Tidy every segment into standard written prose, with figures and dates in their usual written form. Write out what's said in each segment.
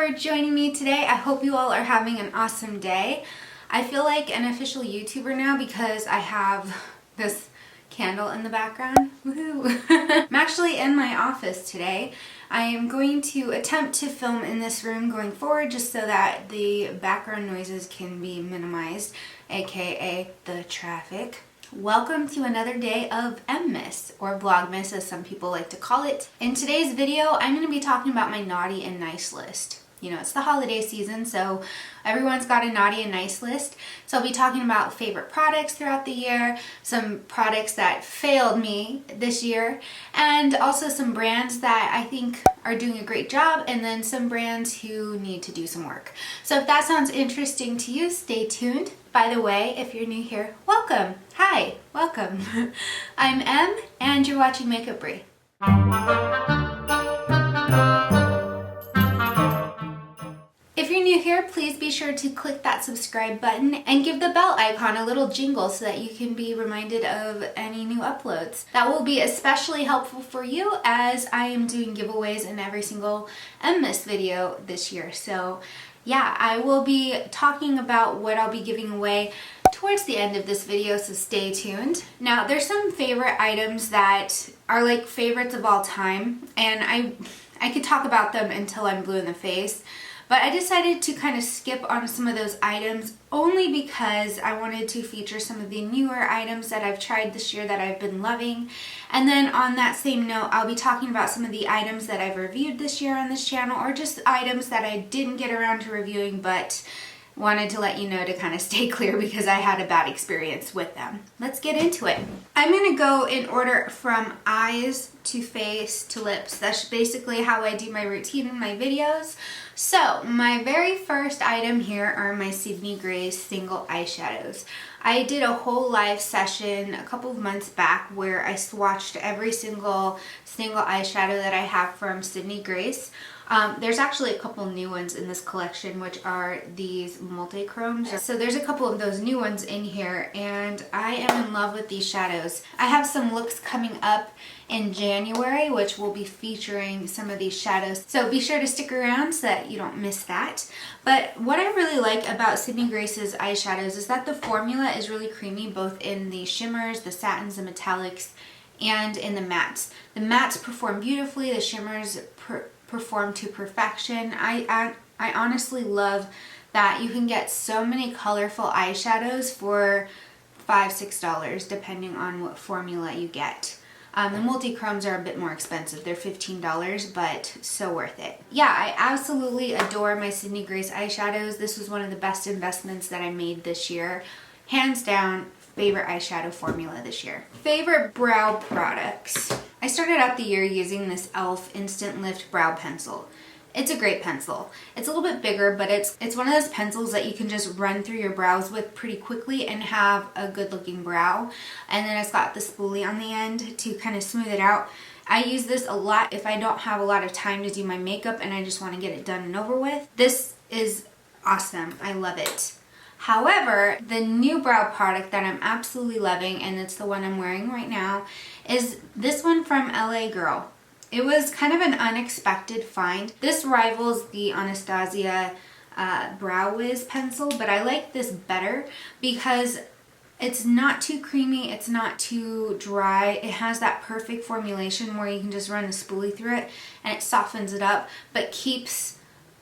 for joining me today. I hope you all are having an awesome day. I feel like an official YouTuber now because I have this candle in the background. Woohoo! I'm actually in my office today. I am going to attempt to film in this room going forward just so that the background noises can be minimized, aka the traffic. Welcome to another day of Emalyce, or Vlogmas as some people like to call it. In today's video, I'm going to be talking about my naughty and nice list. You know, it's the holiday season, so everyone's got a naughty and nice list. So I'll be talking about favorite products throughout the year, some products that failed me this year, and also some brands that I think are doing a great job, and then some brands who need to do some work. So if that sounds interesting to you, stay tuned. By the way, if you're new here, welcome. Hi, welcome. I'm Em, and you're watching Makeupry. If you're new here, please be sure to click that subscribe button and give the bell icon a little jingle so that you can be reminded of any new uploads. That will be especially helpful for you as I am doing giveaways in every single Emalyce video this year. So yeah, I will be talking about what I'll be giving away towards the end of this video, so stay tuned. Now, there's some favorite items that are like favorites of all time, and I could talk about them until I'm blue in the face. But I decided to kind of skip on some of those items only because I wanted to feature some of the newer items that I've tried this year that I've been loving. And then on that same note, I'll be talking about some of the items that I've reviewed this year on this channel, or just items that I didn't get around to reviewing but wanted to let you know to kind of stay clear because I had a bad experience with them. Let's get into it. I'm going to go in order from eyes to face to lips. That's basically how I do my routine in my videos. So my very first item here are my Sydney Grace single eyeshadows. I did a whole live session a couple of months back where I swatched every single eyeshadow that I have from Sydney Grace. There's actually a couple new ones in this collection, which are these multi-chromes. So there's a couple of those new ones in here, and I am in love with these shadows. I have some looks coming up in January, which will be featuring some of these shadows. So be sure to stick around so that you don't miss that. But what I really like about Sydney Grace's eyeshadows is that the formula is really creamy, both in the shimmers, the satins, the metallics, and in the mattes. The mattes perform beautifully, the shimmers perform to perfection. I honestly love that you can get so many colorful eyeshadows for $5–6 depending on what formula you get. The multi-chromes are a bit more expensive. They're $15, but so worth it. Yeah, I absolutely adore my Sydney Grace eyeshadows. This was one of the best investments that I made this year. Hands down, favorite eyeshadow formula this year. Favorite brow products. I started out the year using this e.l.f. Instant Lift Brow Pencil. It's a great pencil. It's a little bit bigger, but it's one of those pencils that you can just run through your brows with pretty quickly and have a good looking brow. And then it's got the spoolie on the end to kind of smooth it out. I use this a lot if I don't have a lot of time to do my makeup and I just want to get it done and over with. This is awesome. I love it. However, the new brow product that I'm absolutely loving, and it's the one I'm wearing right now, is this one from LA Girl. It was kind of an unexpected find. This rivals the Anastasia Brow Wiz pencil, but I like this better because it's not too creamy, it's not too dry. It has that perfect formulation where you can just run a spoolie through it and it softens it up, but keeps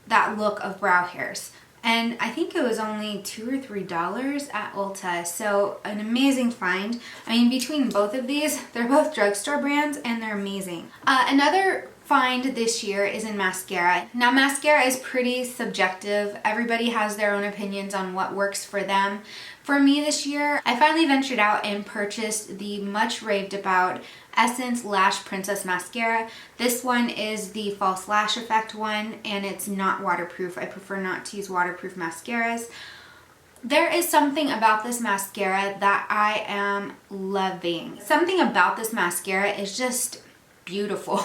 that look of brow hairs. And I think it was only $2 or $3 at Ulta, so an amazing find. I mean, between both of these, they're both drugstore brands and they're amazing. Another find this year is in mascara. Now, mascara is pretty subjective. Everybody has their own opinions on what works for them. For me this year, I finally ventured out and purchased the much raved about Essence Lash Princess Mascara. This one is the false lash effect one, and it's not waterproof. I prefer not to use waterproof mascaras. There is something about this mascara that I am loving. Something about this mascara is just beautiful.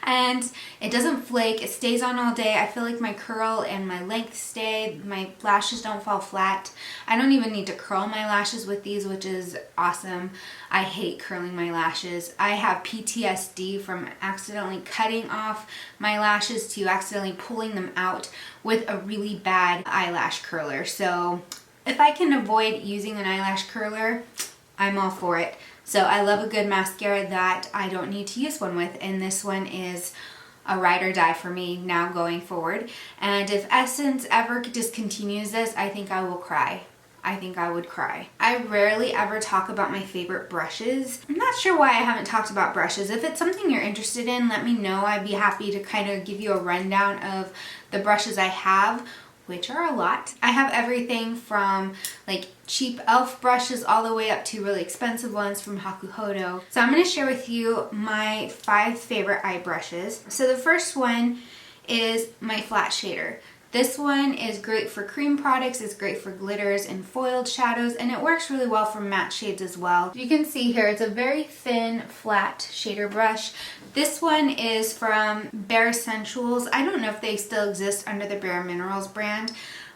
and it doesn't flake. It stays on all day. I feel like my curl and my length stay. My lashes don't fall flat. I don't even need to curl my lashes with these, which is awesome. I hate curling my lashes. I have PTSD from accidentally cutting off my lashes to accidentally pulling them out with a really bad eyelash curler. So if I can avoid using an eyelash curler, I'm all for it. So I love a good mascara that I don't need to use one with, and this one is a ride or die for me now going forward. And if Essence ever discontinues this, I think I will cry. I think I would cry. I rarely ever talk about my favorite brushes. I'm not sure why I haven't talked about brushes. If it's something you're interested in, let me know. I'd be happy to kind of give you a rundown of the brushes I have, which are a lot. I have everything from like cheap e.l.f. brushes all the way up to really expensive ones from Hakuhodo. So I'm going to share with you my 5 favorite eye brushes. So the first one is my flat shader. This one is great for cream products, it's great for glitters and foiled shadows, and it works really well for matte shades as well. You can see here it's a very thin, flat shader brush. This one is from Bare Essentials. I don't know if they still exist under the Bare Minerals brand,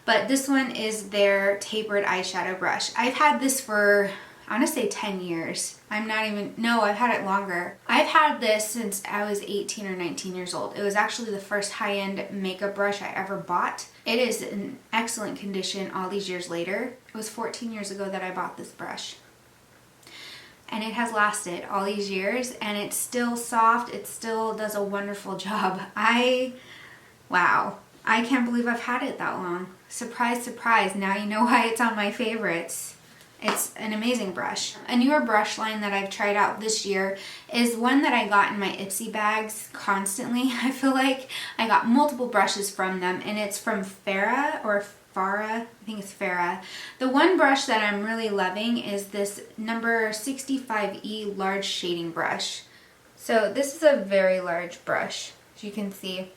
but this one is their tapered eyeshadow brush. I've had this for, I want to say 10 years. I've had it longer. I've had this since I was 18 or 19 years old. It was actually the first high-end makeup brush I ever bought. It is in excellent condition all these years later. It was 14 years ago that I bought this brush. And it has lasted all these years, and it's still soft. It still does a wonderful job. Wow. I can't believe I've had it that long. Surprise, surprise. Now you know why it's on my favorites. It's an amazing brush. A newer brush line that I've tried out this year is one that I got in my Ipsy bags constantly. I feel like I got multiple brushes from them, and it's from Farah or Farah. I think it's Farah. The one brush that I'm really loving is this number 65E large shading brush. So this is a very large brush, as you can see.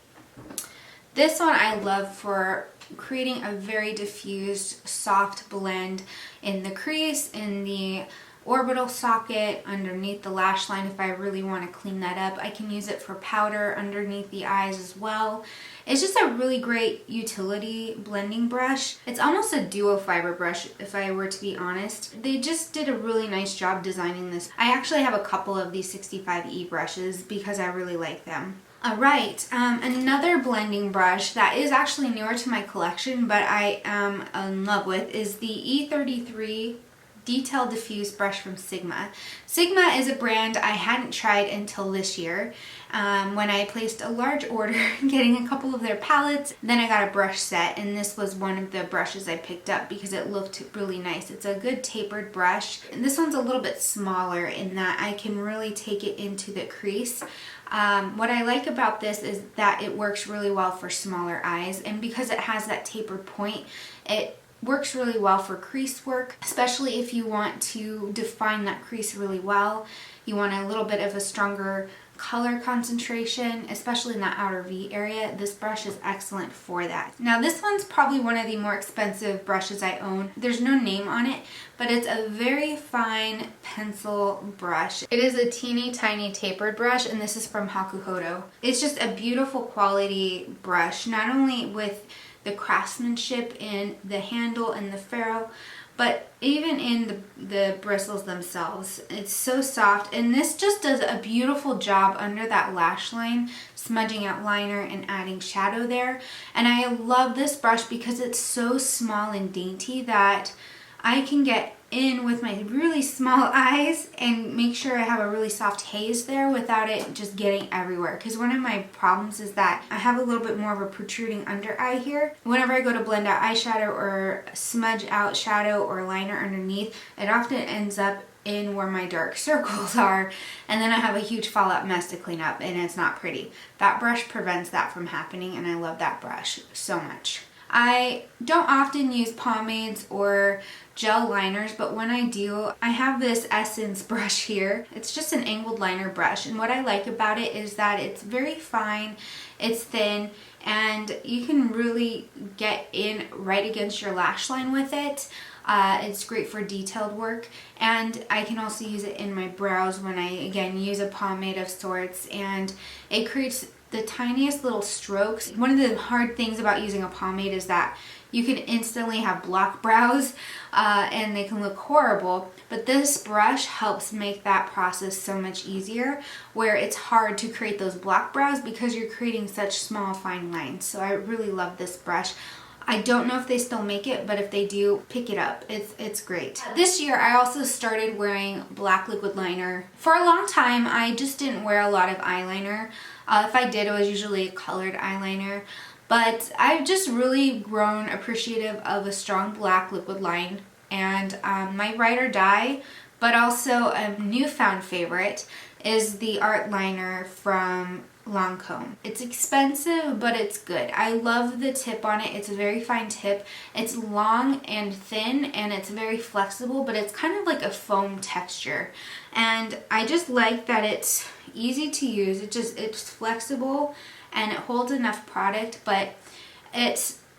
This one I love for creating a very diffused, soft blend in the crease, in the orbital socket, underneath the lash line if I really want to clean that up. I can use it for powder underneath the eyes as well. It's just a really great utility blending brush. It's almost a duo fiber brush if I were to be honest. They just did a really nice job designing this. I actually have a couple of these 65E brushes because I really like them. Alright, another blending brush that is actually newer to my collection but I am in love with is the E33 Detail Diffuse brush from Sigma. Sigma is a brand I hadn't tried until this year when I placed a large order getting a couple of their palettes. Then I got a brush set, and this was one of the brushes I picked up because it looked really nice. It's a good tapered brush, and this one's a little bit smaller in that I can really take it into the crease. What I like about this is that it works really well for smaller eyes, and because it has that tapered point, it works really well for crease work, especially if you want to define that crease really well. You want a little bit of a stronger color concentration, especially in that outer V area. This brush is excellent for that. Now this one's probably one of the more expensive brushes I own. There's no name on it, but it's a very fine pencil brush. It is a teeny tiny tapered brush, and this is from Hakuhodo. It's just a beautiful quality brush, not only with the craftsmanship in the handle and the ferrule, but even in the bristles themselves. It's so soft, and this just does a beautiful job under that lash line, smudging out liner and adding shadow there. And I love this brush because it's so small and dainty that I can get in with my really small eyes and make sure I have a really soft haze there without it just getting everywhere. Because one of my problems is that I have a little bit more of a protruding under eye here. Whenever I go to blend out eyeshadow or smudge out shadow or liner underneath, it often ends up in where my dark circles are, and then I have a huge fallout mess to clean up, and it's not pretty. That brush prevents that from happening, and I love that brush so much. I don't often use pomades or gel liners, but when I do, I have this Essence brush here. It's just an angled liner brush, and what I like about it is that it's very fine, it's thin, and you can really get in right against your lash line with it. It's great for detailed work, and I can also use it in my brows when I, again, use a pomade of sorts, and it creates the tiniest little strokes. One of the hard things about using a pomade is that you can instantly have block brows and they can look horrible, but this brush helps make that process so much easier, where it's hard to create those block brows because you're creating such small fine lines. So I really love this brush. I don't know if they still make it, but if they do, pick it up. It's great. This year I also started wearing black liquid liner. For a long time I just didn't wear a lot of eyeliner. If I did, it was usually a colored eyeliner. But I've just really grown appreciative of a strong black liquid line, and my ride or die, but also a newfound favorite is the art liner from Lancome. It's expensive, but it's good. I love the tip on it. It's a very fine tip. It's long and thin and it's very flexible, but it's kind of like a foam texture. And I just like that it's easy to use. It's flexible and it holds enough product, but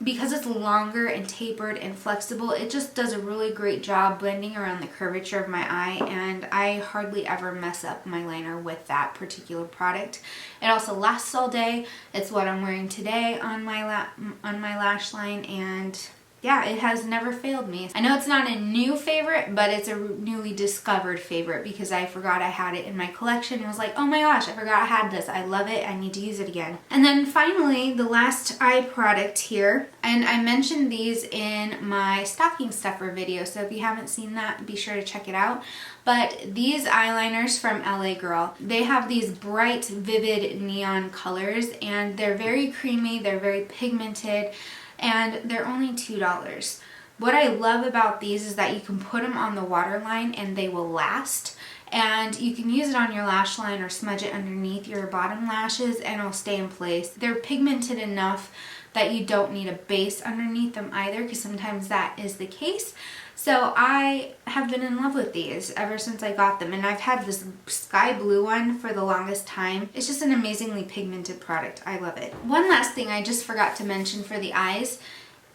because it's longer and tapered and flexible, it just does a really great job blending around the curvature of my eye, and I hardly ever mess up my liner with that particular product. It also lasts all day. It's what I'm wearing today on my lash line, and yeah, it has never failed me. I know it's not a new favorite, but it's a newly discovered favorite because I forgot I had it in my collection and was like, oh my gosh, I forgot I had this. I love it. I need to use it again. And then finally, the last eye product here, and I mentioned these in my stocking stuffer video, so if you haven't seen that, be sure to check it out. But these eyeliners from LA Girl, they have these bright, vivid neon colors, and they're very creamy, they're very pigmented, and they're only $2. What I love about these is that you can put them on the waterline and they will last, and you can use it on your lash line or smudge it underneath your bottom lashes and it'll stay in place. They're pigmented enough that you don't need a base underneath them either, because sometimes that is the case. So I have been in love with these ever since I got them, and I've had this sky blue one for the longest time. It's just an amazingly pigmented product. I love it. One last thing I just forgot to mention for the eyes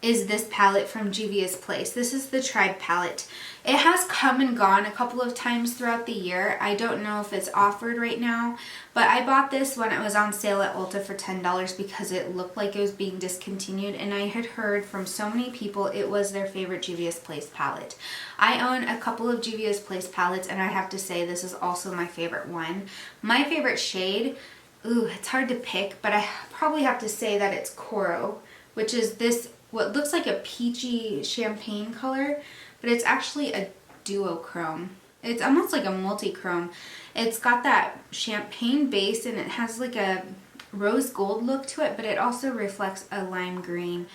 is this palette from Juvia's Place. This is the Tribe palette. It has come and gone a couple of times throughout the year. I don't know if it's offered right now, but I bought this when it was on sale at Ulta for $10 because it looked like it was being discontinued, and I had heard from so many people it was their favorite Juvia's Place palette. I own a couple of Juvia's Place palettes, and I have to say this is also my favorite one. My favorite shade, ooh, it's hard to pick, but I probably have to say that it's Coral, which is this what looks like a peachy champagne color, but it's actually a duochrome. It's almost like a multi-chrome. It's got that champagne base and it has like a rose gold look to it, but it also reflects a lime green.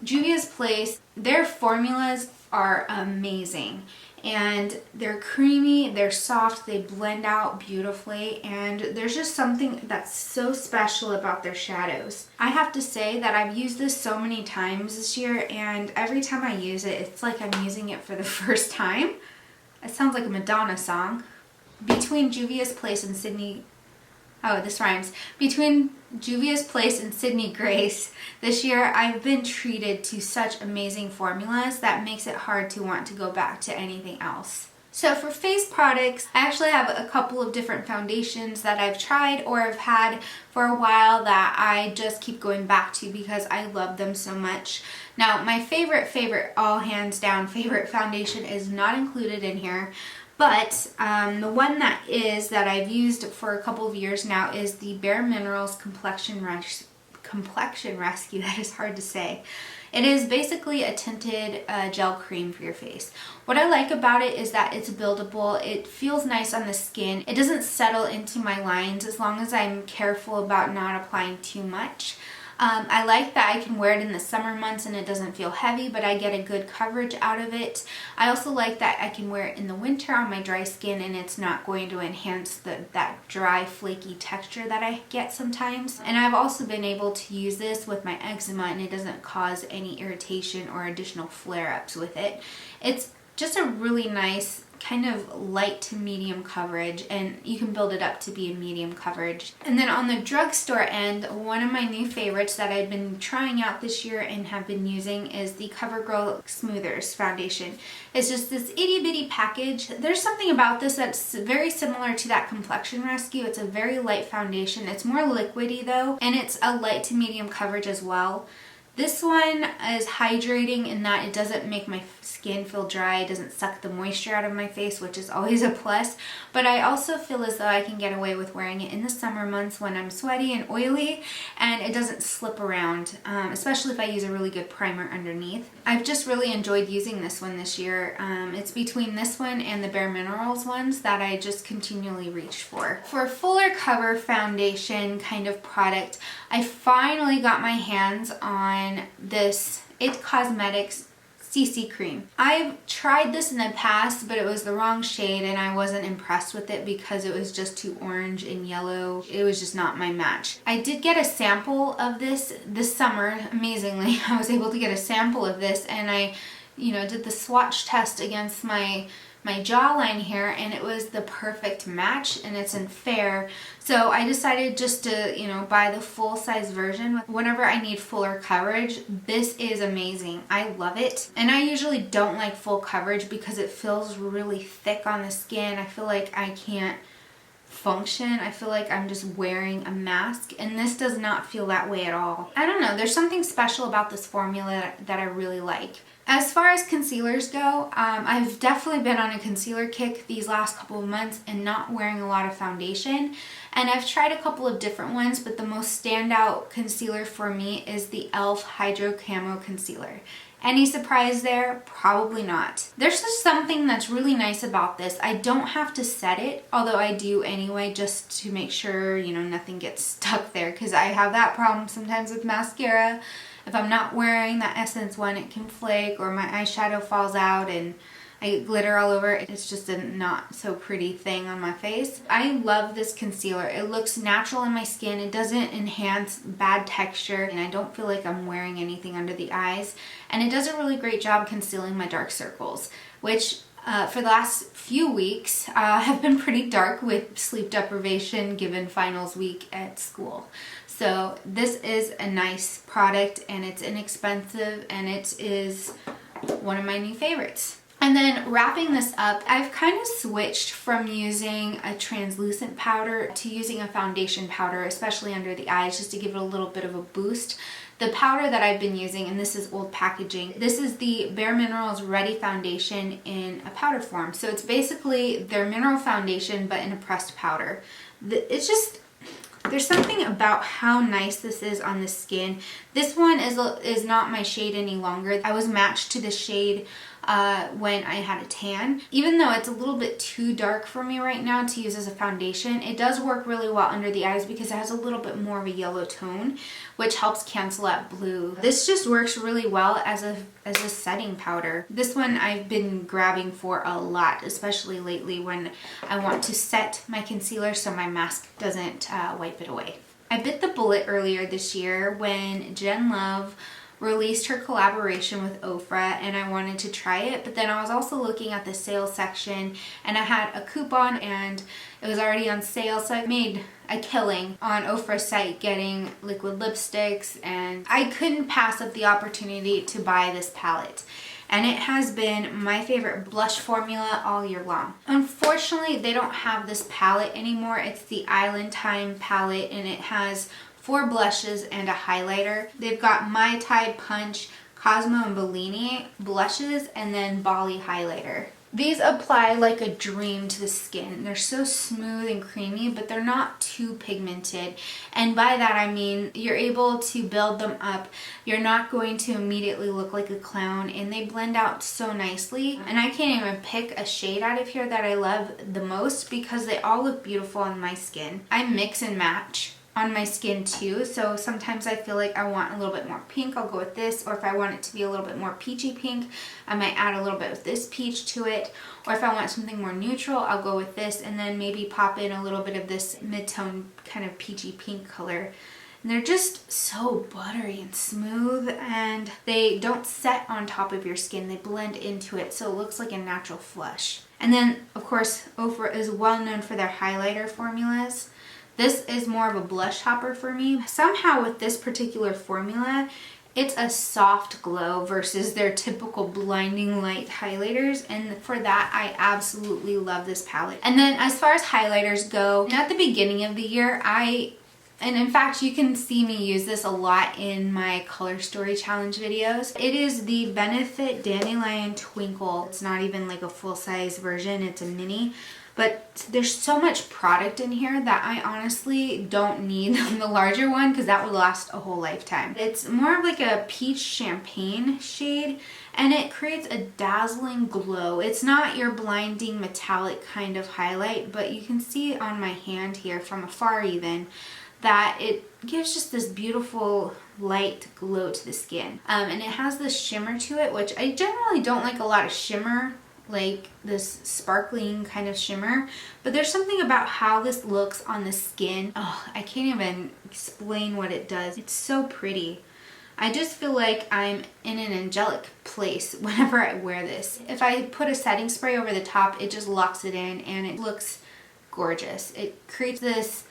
Juvia's Place, their formulas are amazing. And they're creamy, they're soft, they blend out beautifully, and there's just something that's so special about their shadows. I have to say that I've used this so many times this year, and every time I use it, it's like I'm using it for the first time. It sounds like a Madonna song. Between Juvia's Place and Sydney... Oh, this rhymes. Between Juvia's Place and Sydney Grace, this year I've been treated to such amazing formulas that makes it hard to want to go back to anything else. So for face products, I actually have a couple of different foundations that I've tried or have had for a while that I just keep going back to because I love them so much. Now, my favorite, all hands down favorite foundation is not included in here. But the one that I've used for a couple of years now is the Bare Minerals Complexion Rescue. That is hard to say. It is basically a tinted gel cream for your face. What I like about it is that it's buildable. It feels nice on the skin. It doesn't settle into my lines as long as I'm careful about not applying too much. I like that I can wear it in the summer months and it doesn't feel heavy, but I get a good coverage out of it. I also like that I can wear it in the winter on my dry skin and it's not going to enhance that dry, flaky texture that I get sometimes. And I've also been able to use this with my eczema and it doesn't cause any irritation or additional flare-ups with it. It's just a really nice kind of light to medium coverage, and you can build it up to be a medium coverage. And then on the drugstore end, one of my new favorites that I've been trying out this year and have been using is the Covergirl Smoothers foundation. It's just this itty bitty package. There's something about this that's very similar to that Complexion Rescue. It's a very light foundation. It's more liquidy though, and it's a light to medium coverage as well. This one is hydrating in that it doesn't make my skin feel dry, it doesn't suck the moisture out of my face, which is always a plus. But I also feel as though I can get away with wearing it in the summer months when I'm sweaty and oily, and it doesn't slip around, especially if I use a really good primer underneath. I've just really enjoyed using this one this year. It's between this one and the Bare Minerals ones that I just continually reach for. For a fuller cover foundation kind of product, I finally got my hands on this It Cosmetics CC cream. I've tried this in the past, but it was the wrong shade and I wasn't impressed with it because it was just too orange and yellow. It was just not my match. I did get a sample of this summer, amazingly. I was able to get a sample of this, and I, did the swatch test against my jawline here, and it was the perfect match, and it's in fair. So I decided just to, buy the full size version. Whenever I need fuller coverage, this is amazing. I love it. And I usually don't like full coverage because it feels really thick on the skin. I feel like I can't function. I feel like I'm just wearing a mask, and this does not feel that way at all. I don't know, there's something special about this formula that I really like. As far as concealers go, I've definitely been on a concealer kick these last couple of months and not wearing a lot of foundation. And I've tried a couple of different ones, but the most standout concealer for me is the e.l.f. Hydro Camo Concealer. Any surprise there? Probably not. There's just something that's really nice about this. I don't have to set it, although I do anyway, just to make sure, nothing gets stuck there, because I have that problem sometimes with mascara. If I'm not wearing that Essence one, it can flake, or my eyeshadow falls out and I get glitter all over. It's just a not so pretty thing on my face. I love this concealer. It looks natural in my skin. It doesn't enhance bad texture, and I don't feel like I'm wearing anything under the eyes. And it does a really great job concealing my dark circles, which for the last few weeks have been pretty dark with sleep deprivation given finals week at school. So this is a nice product, and it's inexpensive, and it is one of my new favorites. And then wrapping this up, I've kind of switched from using a translucent powder to using a foundation powder, especially under the eyes, just to give it a little bit of a boost. The powder that I've been using, and this is old packaging, this is the Bare Minerals Ready Foundation in a powder form. So it's basically their mineral foundation, but in a pressed powder. It's just, there's something about how nice this is on the skin. This one is not my shade any longer. I was matched to the shade when I had a tan. Even though it's a little bit too dark for me right now to use as a foundation, it does work really well under the eyes because it has a little bit more of a yellow tone, which helps cancel out blue. This just works really well as a setting powder. This one I've been grabbing for a lot, especially lately when I want to set my concealer so my mask doesn't wipe it away. I bit the bullet earlier this year when Jen Love released her collaboration with Ofra, and I wanted to try it, but then I was also looking at the sales section and I had a coupon and it was already on sale, so I made a killing on Ofra's site getting liquid lipsticks, and I couldn't pass up the opportunity to buy this palette. And it has been my favorite blush formula all year long. Unfortunately, they don't have this palette anymore. It's the Island Time palette, and it has 4 blushes and a highlighter. They've got Mai Tai, Punch, Cosmo, and Bellini blushes, and then Bali highlighter. These apply like a dream to the skin. They're so smooth and creamy, but they're not too pigmented. And by that I mean you're able to build them up. You're not going to immediately look like a clown, and they blend out so nicely. And I can't even pick a shade out of here that I love the most because they all look beautiful on my skin. I mix and match on my skin too, so sometimes I feel like I want a little bit more pink, I'll go with this, or if I want it to be a little bit more peachy pink, I might add a little bit of this peach to it, or if I want something more neutral, I'll go with this, and then maybe pop in a little bit of this mid-tone kind of peachy pink color. And they're just so buttery and smooth, and they don't set on top of your skin. They blend into it, so it looks like a natural flush. And then, of course, Ofra is well known for their highlighter formulas. This is more of a blush topper for me. Somehow with this particular formula, it's a soft glow versus their typical blinding light highlighters, and for that I absolutely love this palette. And then as far as highlighters go, at the beginning of the year, and in fact you can see me use this a lot in my color story challenge videos. It is the Benefit Dandelion Twinkle. It's not even like a full-size version, it's a mini. But there's so much product in here that I honestly don't need the larger one because that would last a whole lifetime. It's more of like a peach champagne shade, and it creates a dazzling glow. It's not your blinding metallic kind of highlight, but you can see on my hand here from afar even that it gives just this beautiful light glow to the skin. And it has this shimmer to it, which I generally don't like a lot of shimmer, like this sparkling kind of shimmer, but there's something about how this looks on the skin. Oh, I can't even explain what it does. It's so pretty. I just feel like I'm in an angelic place whenever I wear this. If I put a setting spray over the top, it just locks it in and it looks gorgeous. It creates this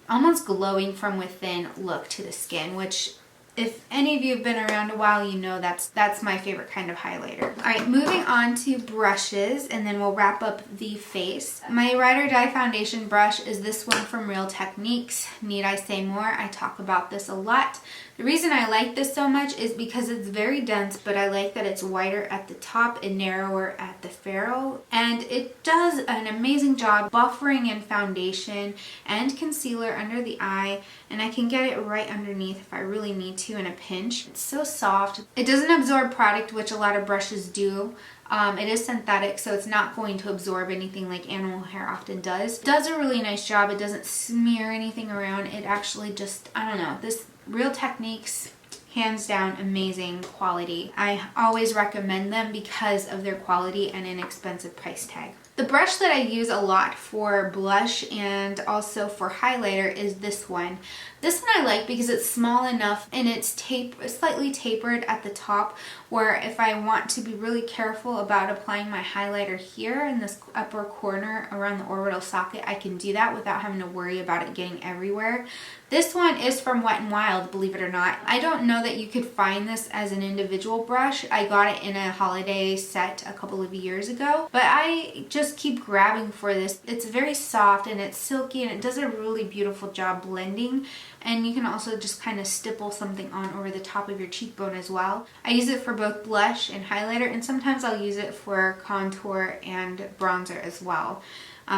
almost glowing from within look to the skin, which if any of you have been around a while, you know that's my favorite kind of highlighter. All right, moving on to brushes, and then we'll wrap up the face. My Ride or Die foundation brush is this one from Real Techniques. Need I say more? I talk about this a lot. The reason I like this so much is because it's very dense, but I like that it's wider at the top and narrower at the ferrule. And it does an amazing job buffering in foundation and concealer under the eye, and I can get it right underneath if I really need to in a pinch. It's so soft. It doesn't absorb product, which a lot of brushes do. It is synthetic, so it's not going to absorb anything like animal hair often does. It does a really nice job. It doesn't smear anything around. It actually just, I don't know, this Real Techniques, hands down, amazing quality. I always recommend them because of their quality and inexpensive price tag. The brush that I use a lot for blush and also for highlighter is this one. This one I like because it's small enough and it's slightly tapered at the top, where if I want to be really careful about applying my highlighter here in this upper corner around the orbital socket, I can do that without having to worry about it getting everywhere. This one is from Wet n Wild, believe it or not. I don't know that you could find this as an individual brush. I got it in a holiday set a couple of years ago, but I just keep grabbing for this. It's very soft and it's silky and it does a really beautiful job blending. And you can also just kind of stipple something on over the top of your cheekbone as well. I use it for both blush and highlighter, and sometimes I'll use it for contour and bronzer as well.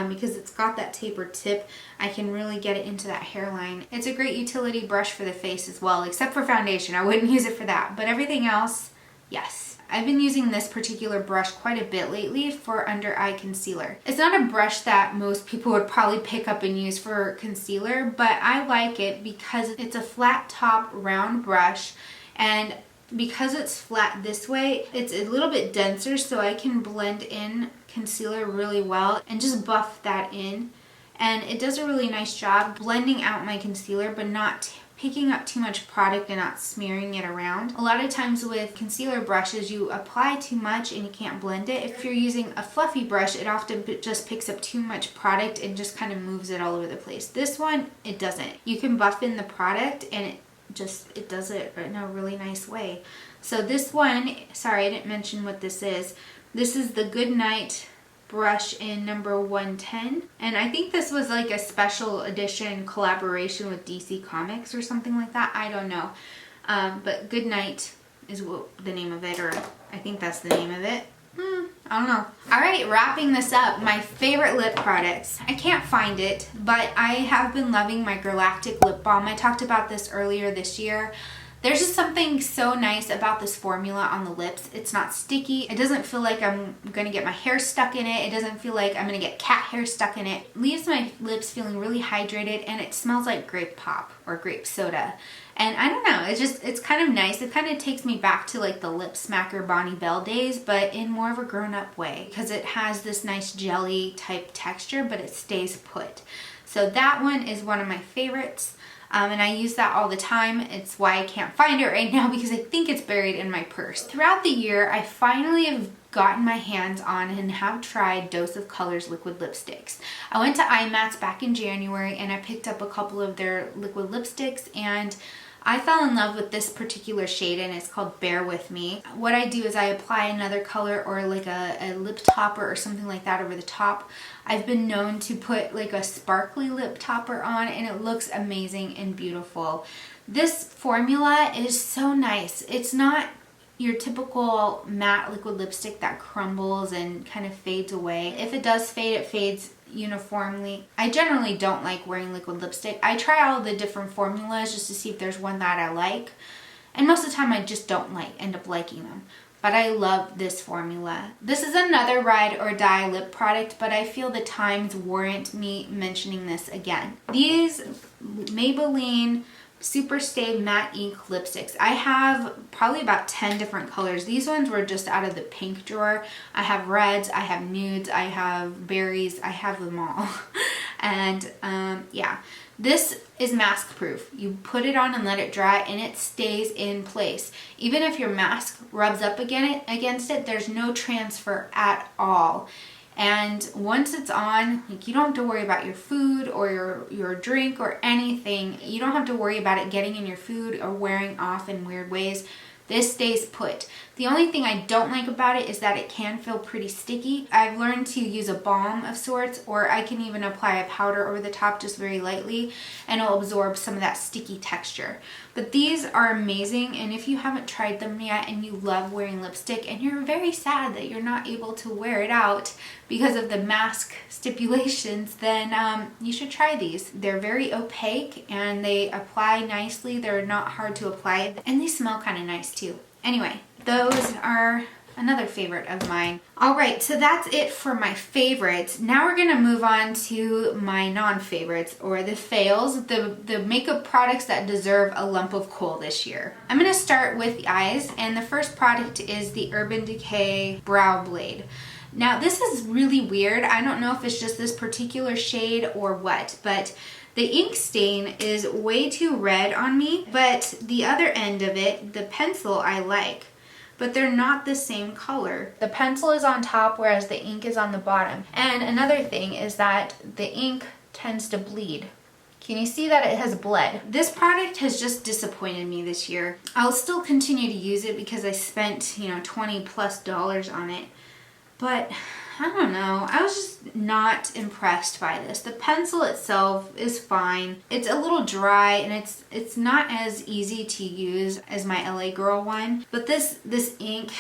Because it's got that tapered tip, I can really get it into that hairline. It's a great utility brush for the face as well, except for foundation. I wouldn't use it for that, but everything else, yes. I've been using this particular brush quite a bit lately for under eye concealer. It's not a brush that most people would probably pick up and use for concealer, but I like it because it's a flat top round brush, and because it's flat this way, it's a little bit denser, so I can blend in concealer really well and just buff that in. And it does a really nice job blending out my concealer but not picking up too much product and not smearing it around. A lot of times with concealer brushes, you apply too much and you can't blend it. If you're using a fluffy brush, it often just picks up too much product and just kind of moves it all over the place. This one, it doesn't. You can buff in the product and it does it in a really nice way. So this one, sorry I didn't mention what this is. This is the Goodnight brush in number 110, and I think this was like a special edition collaboration with DC Comics or something like that. I don't know, but Goodnight is the name of it, or I think that's the name of it. I don't know. All right, wrapping this up, my favorite lip products. I can't find it, but I have been loving my Garlactic Lip Balm. I talked about this earlier this year. There's just something so nice about this formula on the lips. It's not sticky. It doesn't feel like I'm gonna get my hair stuck in it. It doesn't feel like I'm gonna get cat hair stuck in it. It leaves my lips feeling really hydrated, and it smells like grape pop or grape soda. And I don't know, it's kind of nice. It kind of takes me back to like the Lip Smacker Bonnie Bell days, but in more of a grown-up way, because it has this nice jelly type texture, but it stays put. So that one is one of my favorites. and I use that all the time. It's why I can't find it right now because I think it's buried in my purse. Throughout the year, I finally have gotten my hands on and have tried Dose of Colors liquid lipsticks. I went to IMATS back in January and I picked up a couple of their liquid lipsticks, and I fell in love with this particular shade, and it's called Bear With Me. What I do is I apply another color or like a lip topper or something like that over the top. I've been known to put like a sparkly lip topper on, and it looks amazing and beautiful. This formula is so nice. It's not your typical matte liquid lipstick that crumbles and kind of fades away. If it does fade, it fades uniformly. I generally don't like wearing liquid lipstick. I try all the different formulas just to see if there's one that I like, and most of the time I just don't end up liking them. But I love this formula. This is another ride or die lip product, but I feel the times warrant me mentioning this again. These Maybelline Superstay Matte Ink Lipsticks. I have probably about 10 different colors. These ones were just out of the pink drawer. I have reds, I have nudes, I have berries, I have them all. And yeah, this is mask proof. You put it on and let it dry and it stays in place. Even if your mask rubs up against it, there's no transfer at all. And once it's on, like, you don't have to worry about your food or your drink or anything. You don't have to worry about it getting in your food or wearing off in weird ways. This stays put. The only thing I don't like about it is that it can feel pretty sticky. I've learned to use a balm of sorts, or I can even apply a powder over the top just very lightly, and it'll absorb some of that sticky texture. But these are amazing, and if you haven't tried them yet and you love wearing lipstick and you're very sad that you're not able to wear it out because of the mask stipulations, then you should try these. They're very opaque and they apply nicely. They're not hard to apply, and they smell kind of nice too. Anyway, those are another favorite of mine. All right, so that's it for my favorites. Now we're gonna move on to my non-favorites, or the fails, the makeup products that deserve a lump of coal this year. I'm gonna start with the eyes, and the first product is the Urban Decay Brow Blade. Now this is really weird. I don't know if it's just this particular shade or what, but the ink stain is way too red on me, but the other end of it, the pencil, I like. But they're not the same color. The pencil is on top, whereas the ink is on the bottom. And another thing is that the ink tends to bleed. Can you see that it has bled? This product has just disappointed me this year. I'll still continue to use it because I spent, $20+ on it. But I don't know, I was just not impressed by this. The pencil itself is fine. It's a little dry and it's not as easy to use as my LA Girl one. But this ink,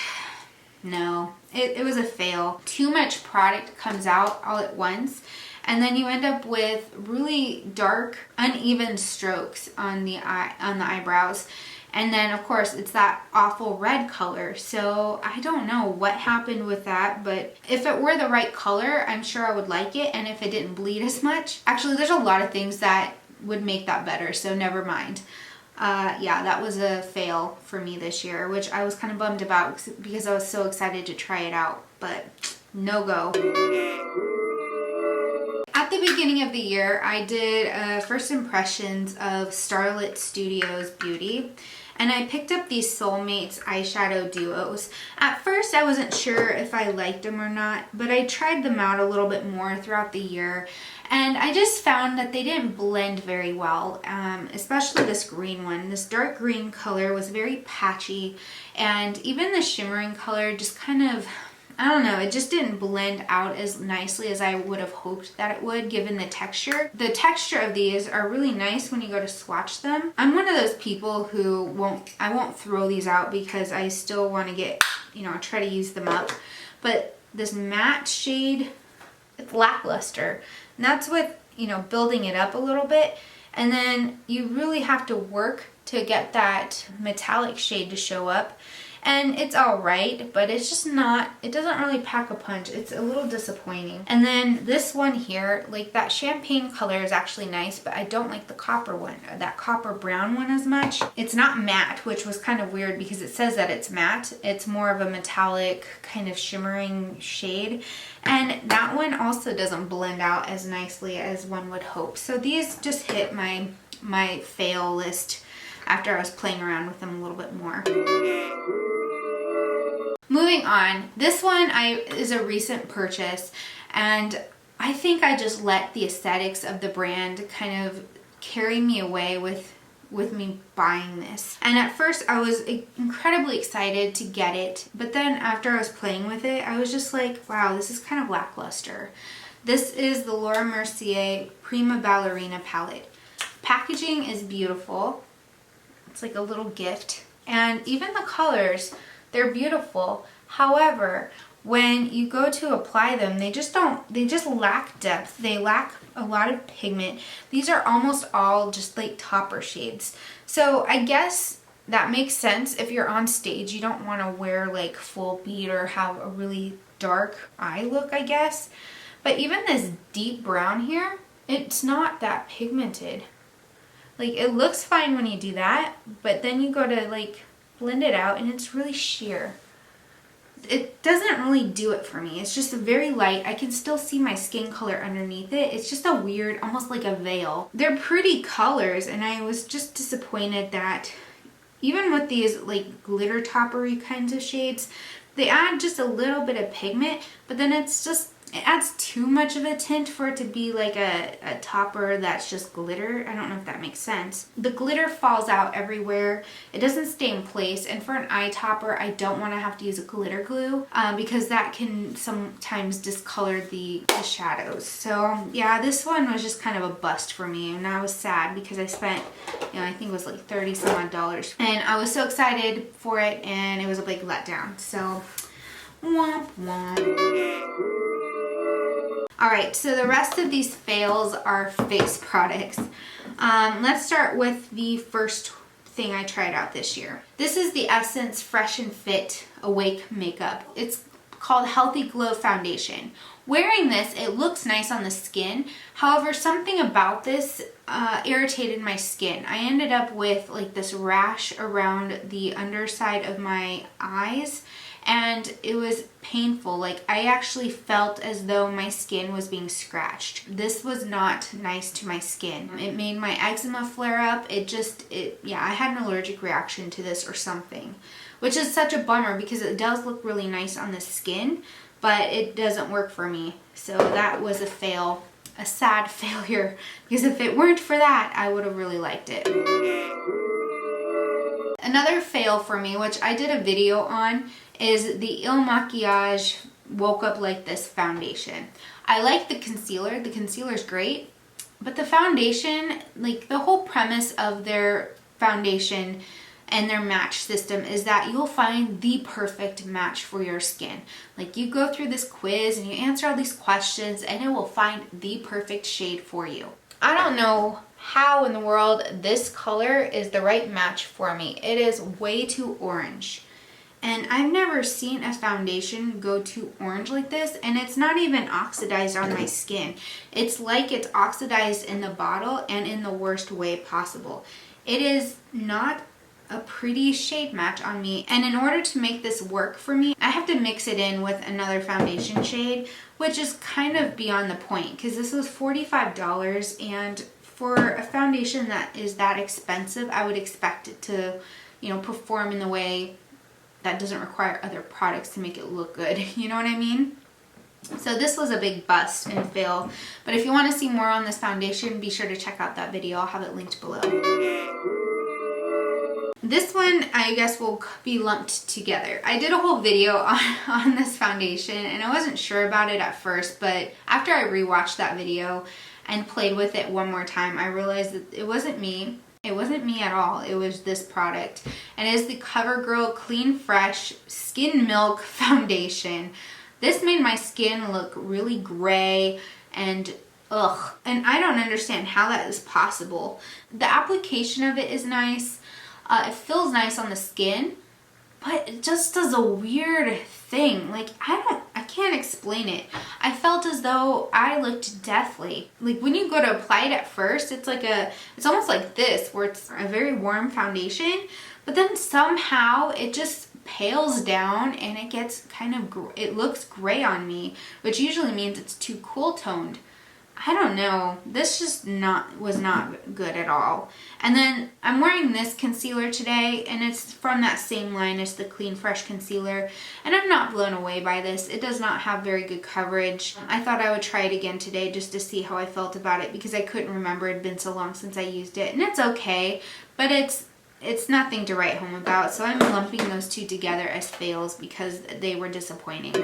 no, it was a fail. Too much product comes out all at once, and then you end up with really dark, uneven strokes on the eyebrows. And then of course it's that awful red color. So I don't know what happened with that, but if it were the right color, I'm sure I would like it. And if it didn't bleed as much, actually there's a lot of things that would make that better, so never mind. Yeah, that was a fail for me this year, which I was kind of bummed about because I was so excited to try it out, but no go. At the beginning of the year, I did first impressions of Starlit Studios Beauty, and I picked up these Soulmates eyeshadow duos. At first, I wasn't sure if I liked them or not, but I tried them out a little bit more throughout the year, and I just found that they didn't blend very well, especially this green one. This dark green color was very patchy, and even the shimmering color just kind of, I don't know, it just didn't blend out as nicely as I would have hoped that it would, given the texture. The texture of these are really nice when you go to swatch them. I'm one of those people who I won't throw these out because I still want to get, try to use them up. But this matte shade, it's lackluster. And that's with, building it up a little bit. And then you really have to work to get that metallic shade to show up. And it's alright, but it's just not, it doesn't really pack a punch. It's a little disappointing. And then this one here, like that champagne color is actually nice, but I don't like the copper one, or that copper brown one as much. It's not matte, which was kind of weird because it says that it's matte. It's more of a metallic kind of shimmering shade. And that one also doesn't blend out as nicely as one would hope. So these just hit my my fail list after I was playing around with them a little bit more. Moving on, this one is a recent purchase, and I think I just let the aesthetics of the brand kind of carry me away with me buying this. And at first I was incredibly excited to get it, but then after I was playing with it, I was just like, wow, this is kind of lackluster. This is the Laura Mercier Prima Ballerina palette. Packaging is beautiful. It's like a little gift. And even the colors, they're beautiful. However, when you go to apply them, they just lack depth. They lack a lot of pigment. These are almost all just like topper shades. So I guess that makes sense if you're on stage. You don't want to wear like full bead or have a really dark eye look, I guess. But even this deep brown here, it's not that pigmented. Like, it looks fine when you do that, but then you go to like blend it out and it's really sheer. It doesn't really do it for me. It's just very light. I can still see my skin color underneath it. It's just a weird, almost like a veil. They're pretty colors, and I was just disappointed that even with these like glitter toppery kinds of shades, they add just a little bit of pigment, but then it adds too much of a tint for it to be like a topper that's just glitter. I don't know if that makes sense. The glitter falls out everywhere. It doesn't stay in place, and for an eye topper, I don't want to have to use a glitter glue because that can sometimes discolor the shadows. So yeah, this one was just kind of a bust for me, and I was sad because I spent, I think it was like 30 some odd dollars, and I was so excited for it, and it was a big letdown. So womp womp. Alright, so the rest of these fails are face products. Let's start with the first thing I tried out this year. This is the Essence Fresh and Fit Awake Makeup. It's called Healthy Glow Foundation. Wearing this, it looks nice on the skin. However, something about this irritated my skin. I ended up with like this rash around the underside of my eyes, and it was painful. Like, I actually felt as though my skin was being scratched. This was not nice to my skin. It made my eczema flare up. I had an allergic reaction to this or something, which is such a bummer because it does look really nice on the skin, but it doesn't work for me. So that was a fail, a sad failure, because if it weren't for that, I would have really liked it. Another fail for me, which I did a video on, is the Il Makiage Woke Up Like This foundation. I like the concealer. The concealer's great, but the foundation, like the whole premise of their foundation and their match system is that you'll find the perfect match for your skin. Like, you go through this quiz and you answer all these questions and it will find the perfect shade for you. I don't know how in the world this color is the right match for me. It is way too orange. And I've never seen a foundation go too orange like this, and it's not even oxidized on my skin. It's like it's oxidized in the bottle and in the worst way possible. It is not a pretty shade match on me, and in order to make this work for me, I have to mix it in with another foundation shade, which is kind of beyond the point because this was $45, and for a foundation that is that expensive, I would expect it to, perform in the way that doesn't require other products to make it look good. You know what I mean? So this was a big bust and fail. But if you want to see more on this foundation, be sure to check out that video. I'll have it linked below. This one, I guess, will be lumped together. I did a whole video on this foundation, and I wasn't sure about it at first, but after I rewatched that video and played with it one more time, I realized that it wasn't me. It wasn't me at all. It was this product. And it is the Covergirl Clean Fresh Skin Milk Foundation. This made my skin look really gray and ugh. And I don't understand how that is possible. The application of it is nice. It feels nice on the skin, but it just does a weird thing. Like, I can't explain it. I felt as though I looked deathly. Like, when you go to apply it at first, it's almost like this, where it's a very warm foundation, but then somehow it just pales down and it gets it looks gray on me, which usually means it's too cool toned. I don't know. This just was not good at all. And then I'm wearing this concealer today, and it's from that same line as the Clean Fresh concealer, and I'm not blown away by this. It does not have very good coverage. I thought I would try it again today just to see how I felt about it, because I couldn't remember. It had been so long since I used it, and it's okay, but it's nothing to write home about, so I'm lumping those two together as fails because they were disappointing.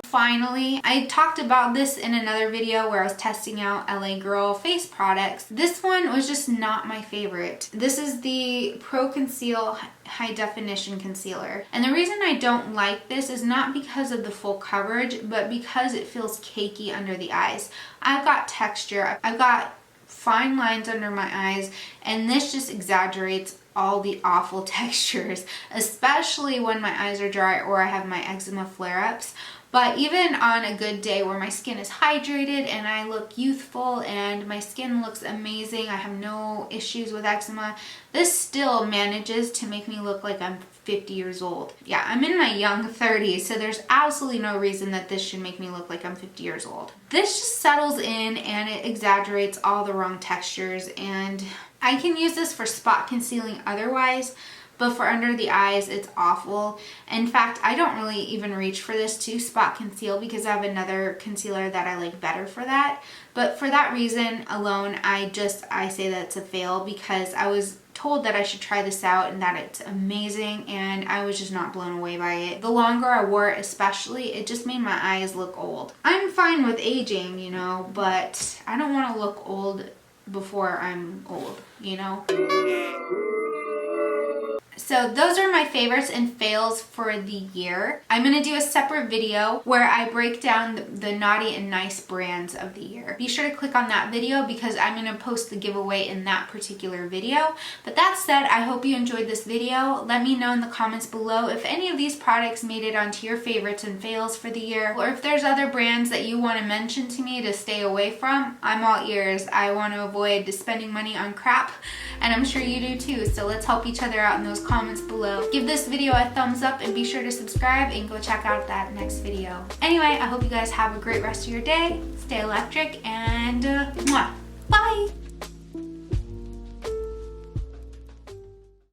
Finally, I talked about this in another video where I was testing out LA Girl face products. This one was just not my favorite. This is the Pro Conceal High Definition Concealer. And the reason I don't like this is not because of the full coverage, but because it feels cakey under the eyes. I've got texture, I've got fine lines under my eyes, and this just exaggerates all the awful textures, especially when my eyes are dry or I have my eczema flare-ups. But even on a good day where my skin is hydrated and I look youthful and my skin looks amazing, I have no issues with eczema, this still manages to make me look like I'm 50 years old. Yeah, I'm in my young 30s, so there's absolutely no reason that this should make me look like I'm 50 years old. This just settles in and it exaggerates all the wrong textures, and I can use this for spot concealing otherwise, but for under the eyes, it's awful. In fact, I don't really even reach for this to spot conceal because I have another concealer that I like better for that. But for that reason alone, I say that it's a fail, because I was told that I should try this out and that it's amazing, and I was just not blown away by it. The longer I wore it especially, it just made my eyes look old. I'm fine with aging, you know, but I don't want to look old before I'm old, you know? So those are my favorites and fails for the year. I'm going to do a separate video where I break down the naughty and nice brands of the year. Be sure to click on that video because I'm going to post the giveaway in that particular video. But that said, I hope you enjoyed this video. Let me know in the comments below if any of these products made it onto your favorites and fails for the year, or if there's other brands that you want to mention to me to stay away from. I'm all ears. I want to avoid spending money on crap, and I'm sure you do too. So let's help each other out in those comments below. Give this video a thumbs up and be sure to subscribe and go check out that next video. Anyway, I hope you guys have a great rest of your day. Stay electric and bye!